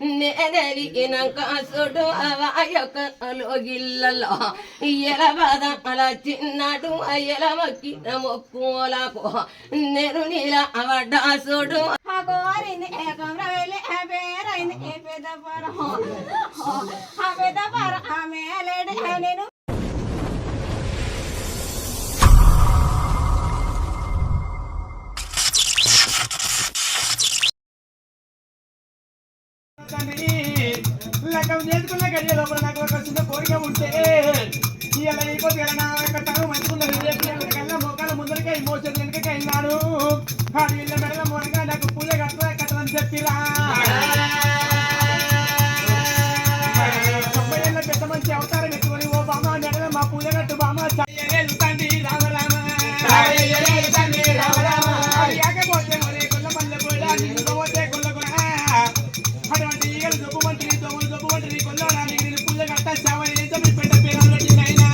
నేనెలిగినాక సుడు అవాయొక్కలో గిల్లలో ఎల బాధ అలా చిన్నాడు ఎల మొక్కిన మొక్కులకు నేను నీలా అవడ్డా సుడు నేను లెక్క నేర్చుకున్న గడియ లోపల నాకు ఒక చిన్న కోరిక ఉంటే ఇలా అయిపోతే నా యొక్క తను మంచుకున్న కన్నా మొక్కల ముందరికే మోసం వెనుకకి అయినాడు ఆడు ఇళ్ళ మెడల మొనగా నాకు పూజ కట్టదని చెప్పిరా 90 ఏళ్ళ పెద్ద మంచి అవతారం ఎత్తుకొని ఓ బామ్మ మెడల మా పూజ కట్టు బామ్మ తండ్రి రామరామ లేకపోతే మరి కొల్ల పల్లె కూడా పోతే కొల్ల కూడా అటువంటి ఈగలు జబ్బు మంత్రి దొంగలు జబ్బు మంత్రి కొల్లడానికి నేను పూజ కట్ట సేవ చేస్తే మీ పెద్ద పేరు అయినా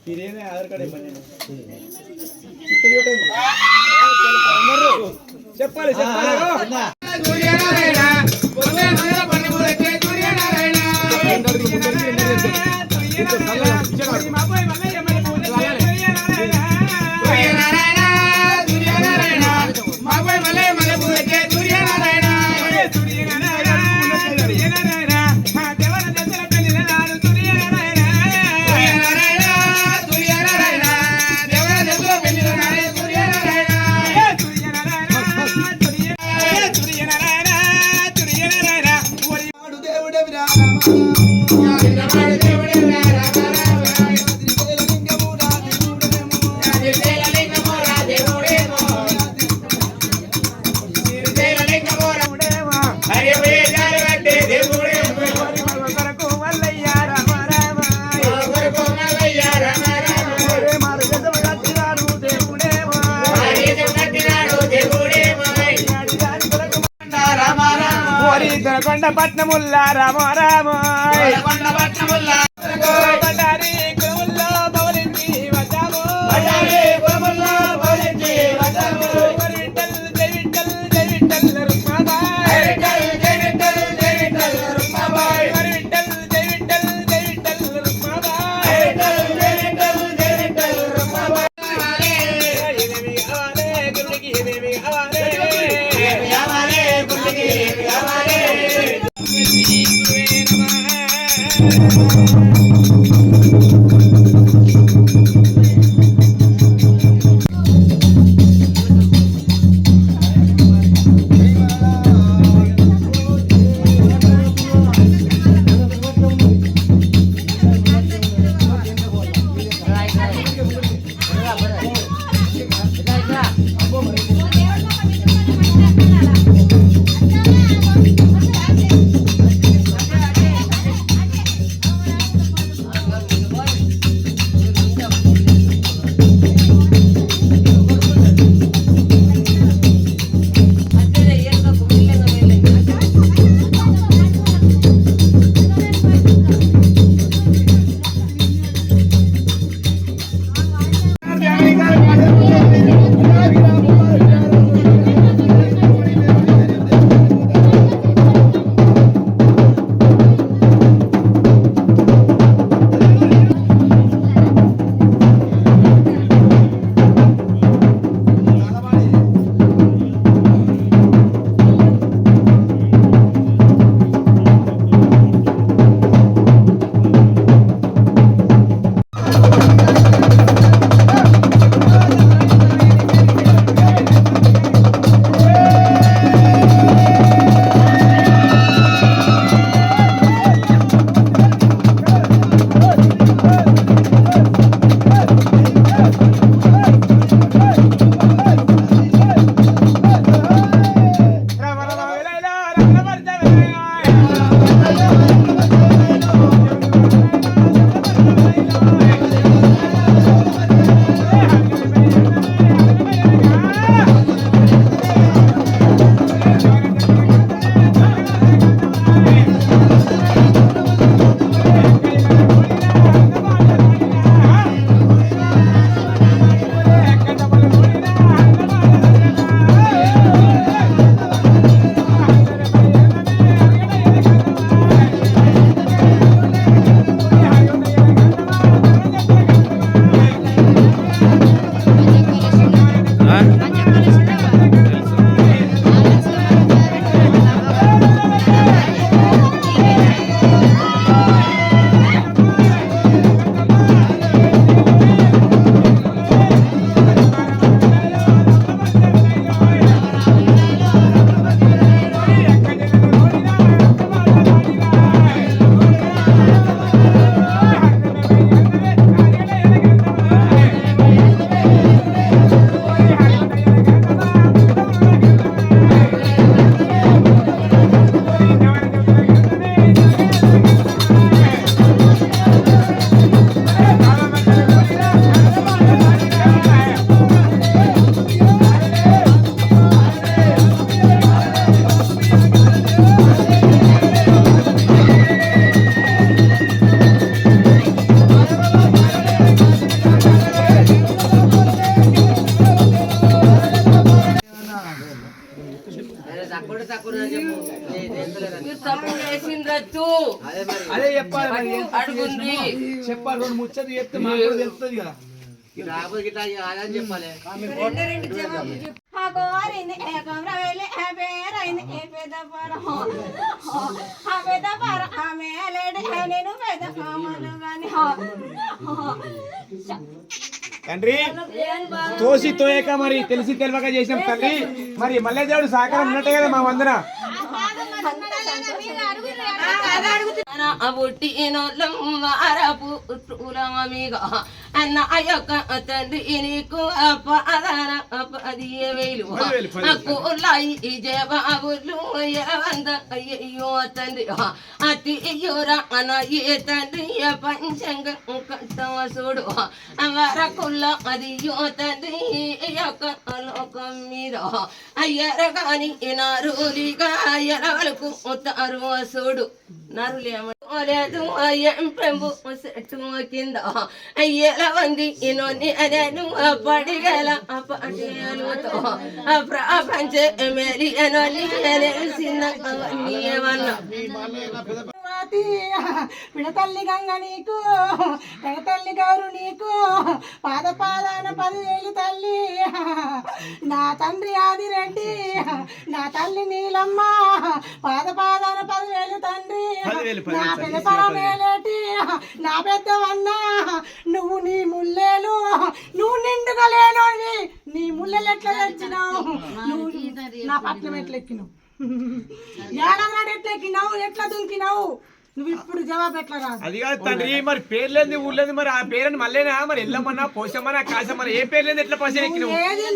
ఇదేనా ఆధార్ కార్డ్ ఇవ్వండి చెప్పాలి కొండ పట్నముల్లా రామ రామ బండారి కులముల్లో పవలించి వచ్చాము జై విఠల్ జై విఠల్ రుక్మాబాయ్ జై విఠల్ జై విఠల్ రుక్మాబాయ్ ఏదేమి కావాలే గురుడికి ఏదేమి కావాలే మీరు తప్పు చేసిండ్రచ్చు అదే చెప్పాలి మరి అడుగుంది చెప్పాలి రెండు ముచ్చట్లు చెప్తే మాకు కూడా తెలుస్తుంది కదా తండ్రి తోసి తోయక మరి తెలిసి తెలియక చేసినాం తల్లి మరి మల్లె దేవుడు సహకారం ఉన్నట్టే కదా మా వందన అన్న అయ్యొక్క తండ్రి నీకు అపదాన 10,000 అక్కులాయి జవాబులు వంద అయ్యో తండ్రి అతి అయ్యోరా అన్న ఏ తండ్రి పంచంగ కట్టవసుడు వరకుల్ల అది యో తండ్రి యొక్క లోకం మీద అయ్యర కాని నరులిగా ఎరవలకు తరువసుడు నరులేమలేదు ఎంపెంబు చెట్టు కింద అయ్యల వంది ఇనోని అనేను పడిగల పటేలుతో ప్రపంచ మేలి అనోని తెలిసిన అవన్నీ ఏమన్నా పిడతల్లి గంగ నీకు పెడతల్లి గౌరు నీకు పాదాన 10,000 తల్లి నా తండ్రి ఆదిరెడ్డి నా తల్లి నీలమ్మ పాదాన 10,000 తండ్రి నా పెదపరమేలేటి నా పెద్దవన్న నువ్వు నీ ముల్లేలు నువ్వు నిండుగా లేనోవి నీ ముల్లెలు ఎట్లా తెచ్చినావు నువ్వు నా పట్నం ఎట్లా ఎక్కినావు ఏడాది ఎట్లా ఎక్కినావు ఎట్లా దుంకినావు నువ్వు ఇప్పుడు జవాబు ఎట్లా రాదు అది కాదు తండ్రి మరి పేర్లేంది ఊర్లేదు మరి ఆ పేరుని మళ్ళీనా మరి ఎల్లమ్మన్నా పోసమ్మన్నా కాసమ్మన్నా ఏ పేర్లేదు ఎట్లా పసి ఎక్కినావు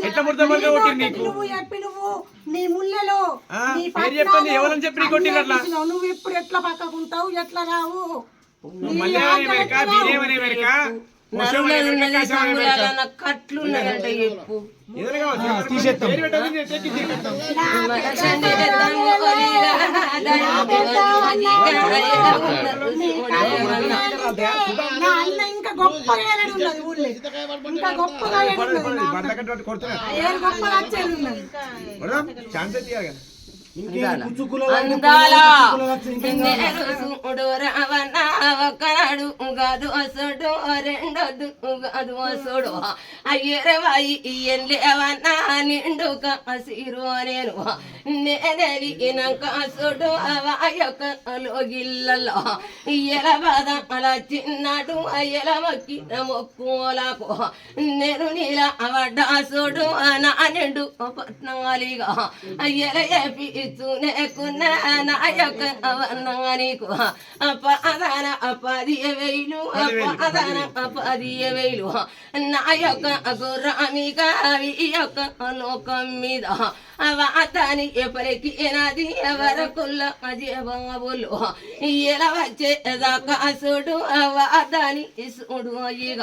ఎట్లా ముడతమని కొట్టి నీకు నువ్వు చెప్పి నువ్వు నీ ముల్లెలో నీ పేరు చెప్పింది ఎవరని చెప్పి నీకు కొట్టిండ్రు అట్లా నువ్వు ఇప్పుడు ఎట్లా పక్కకుంటావు ఎట్లా రావు మళ్ళీ వెనక బిర్యానీ వెనక కట్లున్నాయంట చెప్పు తీసేస్తాం నా అన్న ఇంకా గొప్పగా ఏడు ఉన్నది ఊళ్ళో ఇంకా గొప్పగా ఏడు ఉన్నది గొప్పగా వచ్చేది ఉన్నది అందాల చూడు రావణ ఒకనాడు ఉగాదు అసడు రెండోదు ఉగాదు అసడు అయ్యరవాయి ఎన్లేవన్నా నిండుక అసిరు నేను నేనేవి ఇనక అసడు అవాయొక లోగిళ్ళలో ఇయ్యల బాధ అలా చిన్నాడు అయ్యల మొక్కి మొక్కులకు నేను నీల అవడ్డాసుడు నా నిండు పట్నాలిగా అయ్యల ఏపి ఇచ్చునేకున్న నాయక అవన్నీకు అపదాన 10,000 అపదాన 10,000 నాయక గుర్రామిగా యొక్క లోకం మీద అతని ఎప్పటికీ నాది ఎవరకుల్ల అజీబంబులు ఇలా వచ్చే దాకా సుడు అతని సుడు ఇక